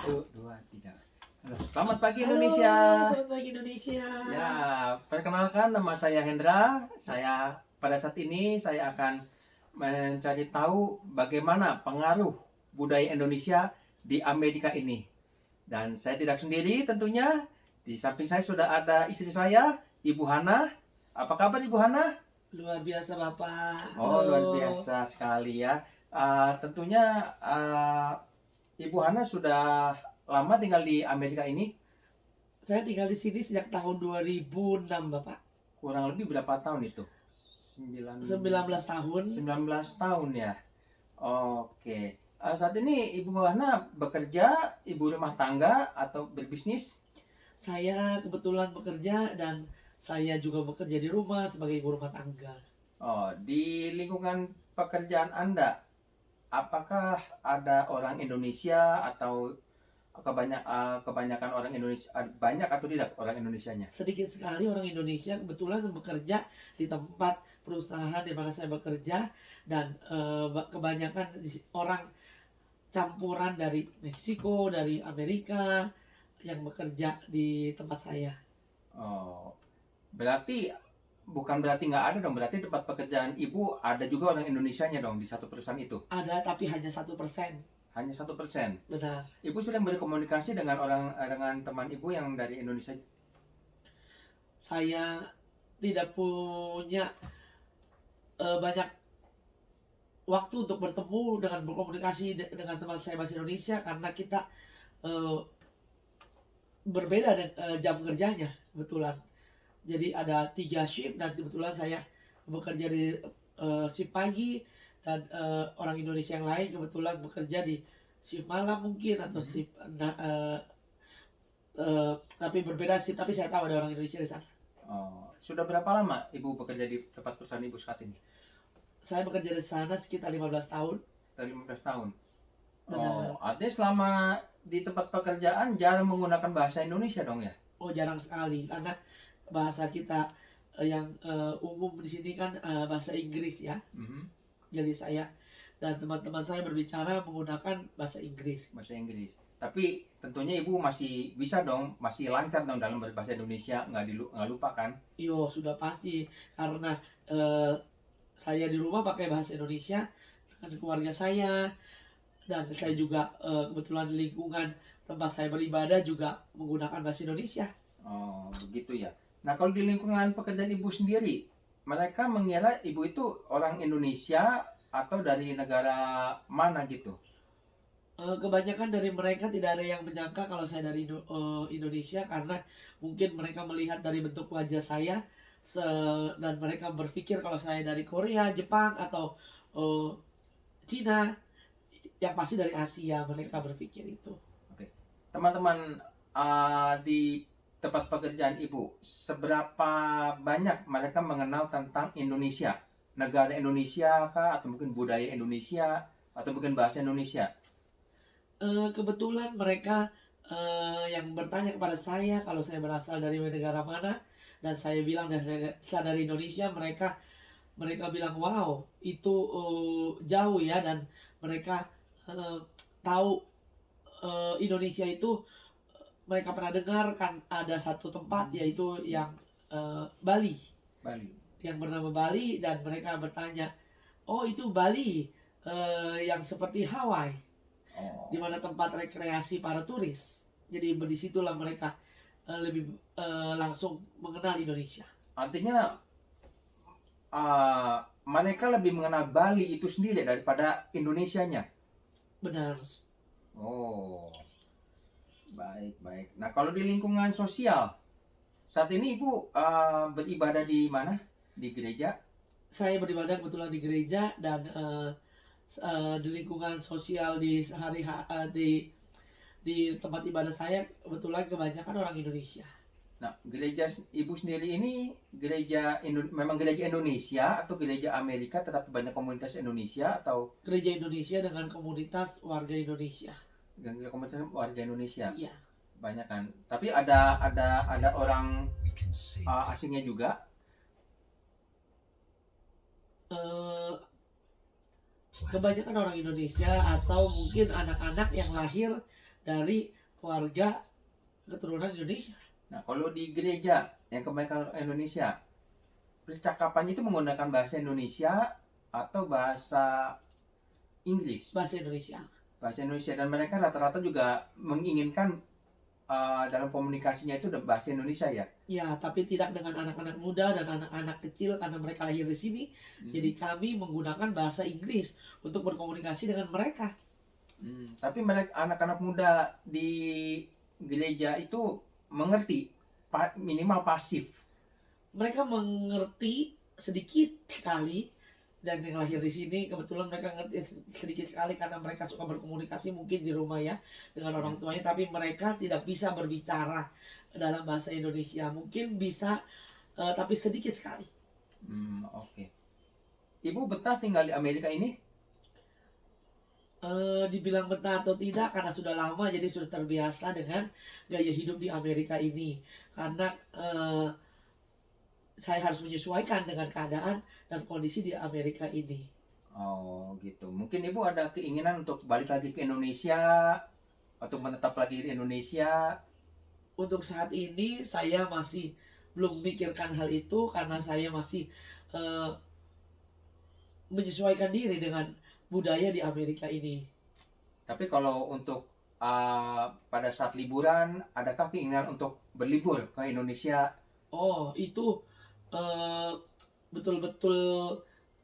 Satu, dua, tiga. Halo, selamat pagi Halo, Indonesia. selamat pagi Indonesia. Ya, perkenalkan nama saya Hendra. Pada saat ini saya akan mencari tahu bagaimana pengaruh budaya Indonesia di Amerika ini. Dan saya tidak sendiri tentunya. Di samping saya sudah ada istri saya, Ibu Hana. Apa kabar Ibu Hana? Luar biasa Bapak. Oh, luar Halo. biasa sekali ya. Tentunya Ibu Hana sudah lama tinggal di Amerika ini. Saya tinggal di sini sejak tahun 2006 Bapak. Kurang lebih berapa tahun itu? 19 tahun. 19 tahun ya. Oke. Saat ini Ibu Hana bekerja, ibu rumah tangga atau berbisnis? Saya kebetulan bekerja dan saya juga bekerja di rumah sebagai ibu rumah tangga. Oh, di lingkungan pekerjaan Anda, apakah ada orang Indonesia atau kebanyakan orang Indonesia, banyak atau tidak orang Indonesianya? Sedikit sekali orang Indonesia kebetulan bekerja di tempat perusahaan di mana saya bekerja dan kebanyakan orang campuran dari Meksiko, dari Amerika yang bekerja di tempat saya. Oh, bukan berarti nggak ada dong. Berarti tempat pekerjaan ibu ada juga orang Indonesianya dong di satu perusahaan itu. Ada tapi hanya 1%. Hanya 1%. Benar. Ibu sering berkomunikasi dengan teman ibu yang dari Indonesia. Saya tidak punya banyak waktu untuk bertemu dengan berkomunikasi dengan teman saya bahasa Indonesia karena kita berbeda dengan jam kerjanya kebetulan. Jadi ada 3 shift dan kebetulan saya bekerja di shift pagi dan orang Indonesia yang lain kebetulan bekerja di shift malam mungkin atau shift tapi berbeda shift, tapi saya tahu ada orang Indonesia di sana. Oh, sudah berapa lama ibu bekerja di tempat perusahaan ibu saat ini? Saya bekerja di sana sekitar 15 tahun. Dari 15 tahun. Benar. Oh, artinya selama di tempat pekerjaan jarang menggunakan bahasa Indonesia dong ya? Oh, jarang sekali karena bahasa kita yang umum di sini kan bahasa Inggris ya. Jadi saya dan teman-teman saya berbicara menggunakan bahasa Inggris. Bahasa Inggris. Tapi tentunya ibu masih bisa dong, masih lancar dong dalam berbahasa Indonesia, nggak lupa kan? Yo, sudah pasti karena saya di rumah pakai bahasa Indonesia dengan keluarga saya dan saya juga kebetulan di lingkungan tempat saya beribadah juga menggunakan bahasa Indonesia. Oh, begitu ya. Nah, kalau di lingkungan pekerjaan ibu sendiri, mereka mengira ibu itu orang Indonesia atau dari negara mana gitu? Kebanyakan dari mereka tidak ada yang menyangka kalau saya dari Indonesia karena mungkin mereka melihat dari bentuk wajah saya dan mereka berpikir kalau saya dari Korea, Jepang atau Cina, yang pasti dari Asia mereka berpikir itu. Oke. Teman-teman di tempat pekerjaan ibu, seberapa banyak mereka mengenal tentang Indonesia? Negara Indonesia kah? Atau mungkin budaya Indonesia? Atau mungkin bahasa Indonesia? Kebetulan mereka yang bertanya kepada saya kalau saya berasal dari negara mana dan saya bilang dari Indonesia, mereka bilang wow itu jauh ya, dan mereka tahu Indonesia itu mereka pernah dengar kan ada satu tempat yaitu yang Bali. Bali. Yang bernama Bali dan mereka bertanya, oh itu Bali yang seperti Hawaii. Oh. Di mana tempat rekreasi para turis. Jadi disitulah mereka lebih langsung mengenal Indonesia. Artinya mereka lebih mengenal Bali itu sendiri daripada Indonesianya. Benar. Oh, baik. Nah, kalau di lingkungan sosial, saat ini ibu beribadah di mana? Di gereja? Saya beribadah kebetulan di gereja dan di lingkungan sosial di tempat ibadah saya kebetulan kebanyakan orang Indonesia. Nah, gereja ibu sendiri ini memang gereja Indonesia atau gereja Amerika tetapi banyak komunitas Indonesia atau gereja Indonesia dengan komunitas warga Indonesia? Komunitas warga Indonesia. Iya. Banyak kan. Tapi ada orang asingnya juga. Kebanyakan orang Indonesia atau mungkin anak-anak yang lahir dari warga keturunan Indonesia. Nah, kalau di gereja yang kebanyakan Indonesia, percakapannya itu menggunakan bahasa Indonesia atau bahasa Inggris? Bahasa Indonesia. Bahasa Indonesia, dan mereka rata-rata juga menginginkan dalam komunikasinya itu bahasa Indonesia ya. Ya, tapi tidak dengan anak-anak muda dan anak-anak kecil karena mereka lahir di sini. Jadi kami menggunakan bahasa Inggris untuk berkomunikasi dengan mereka. Tapi mereka anak-anak muda di gereja itu mengerti minimal pasif. Mereka mengerti sedikit sekali, dan yang lahir di sini kebetulan mereka ngerti sedikit sekali karena mereka suka berkomunikasi mungkin di rumah ya dengan orang tuanya, tapi mereka tidak bisa berbicara dalam bahasa Indonesia. Mungkin bisa tapi sedikit sekali. Oke. Ibu betah tinggal di Amerika ini? Dibilang betah atau tidak karena sudah lama jadi sudah terbiasa dengan gaya hidup di Amerika ini, karena saya harus menyesuaikan dengan keadaan dan kondisi di Amerika ini. Oh gitu. Mungkin ibu ada keinginan untuk balik lagi ke Indonesia, atau menetap lagi di Indonesia? Untuk saat ini saya masih belum memikirkan hal itu karena saya masih menyesuaikan diri dengan budaya di Amerika ini. Tapi kalau untuk pada saat liburan, adakah keinginan untuk berlibur ke Indonesia? Oh, itu betul-betul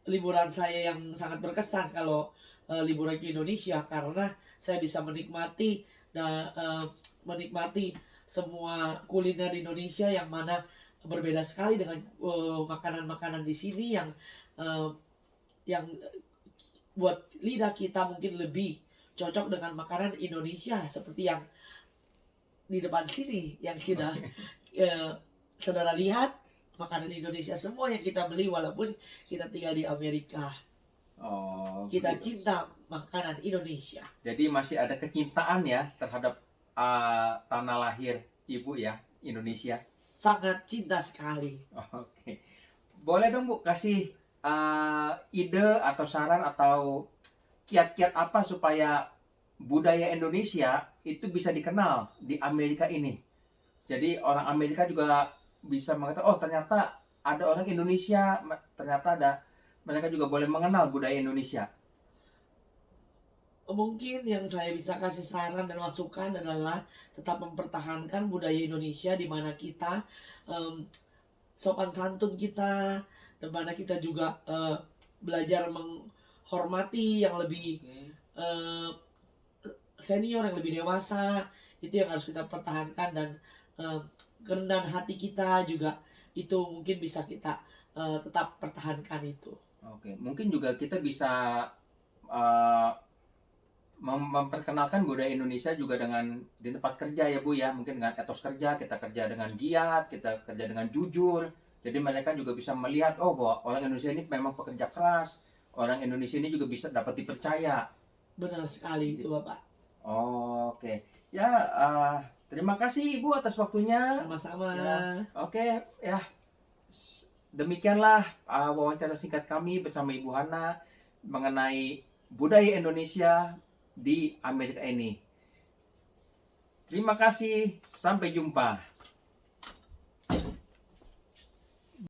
liburan saya yang sangat berkesan kalau liburan ke Indonesia, karena saya bisa menikmati dan menikmati semua kuliner di Indonesia yang mana berbeda sekali dengan makanan-makanan di sini yang buat lidah kita mungkin lebih cocok dengan makanan Indonesia seperti yang di depan sini yang sudah saudara lihat. Makanan Indonesia semua yang kita beli walaupun kita tinggal di Amerika. Oh, Kita begitu. cinta makanan Indonesia. Jadi masih ada kecintaan ya terhadap tanah lahir ibu ya, Indonesia. Sangat cinta sekali. Oke. Boleh dong Bu kasih ide atau saran atau kiat-kiat apa supaya budaya Indonesia itu bisa dikenal di Amerika ini. Jadi orang Amerika juga bisa mengatakan, oh ternyata ada orang Indonesia, ternyata mereka juga boleh mengenal budaya Indonesia. Mungkin yang saya bisa kasih saran dan masukan adalah tetap mempertahankan budaya Indonesia di mana kita sopan santun kita, di mana kita juga belajar menghormati yang lebih senior, yang lebih dewasa. Itu yang harus kita pertahankan, dan kerendahan hati kita juga itu mungkin bisa kita tetap pertahankan itu. Oke, mungkin juga kita bisa memperkenalkan budaya Indonesia juga dengan di tempat kerja ya Bu ya, mungkin dengan etos kerja, kita kerja dengan giat, kita kerja dengan jujur, jadi mereka juga bisa melihat oh bahwa orang Indonesia ini memang pekerja keras, orang Indonesia ini juga bisa dapat dipercaya. Benar sekali itu Bapak. Oke ya, terima kasih Ibu atas waktunya. Sama-sama. Ya, oke ya, demikianlah wawancara singkat kami bersama Ibu Hana mengenai budaya Indonesia di Amerika ini. Terima kasih, sampai jumpa.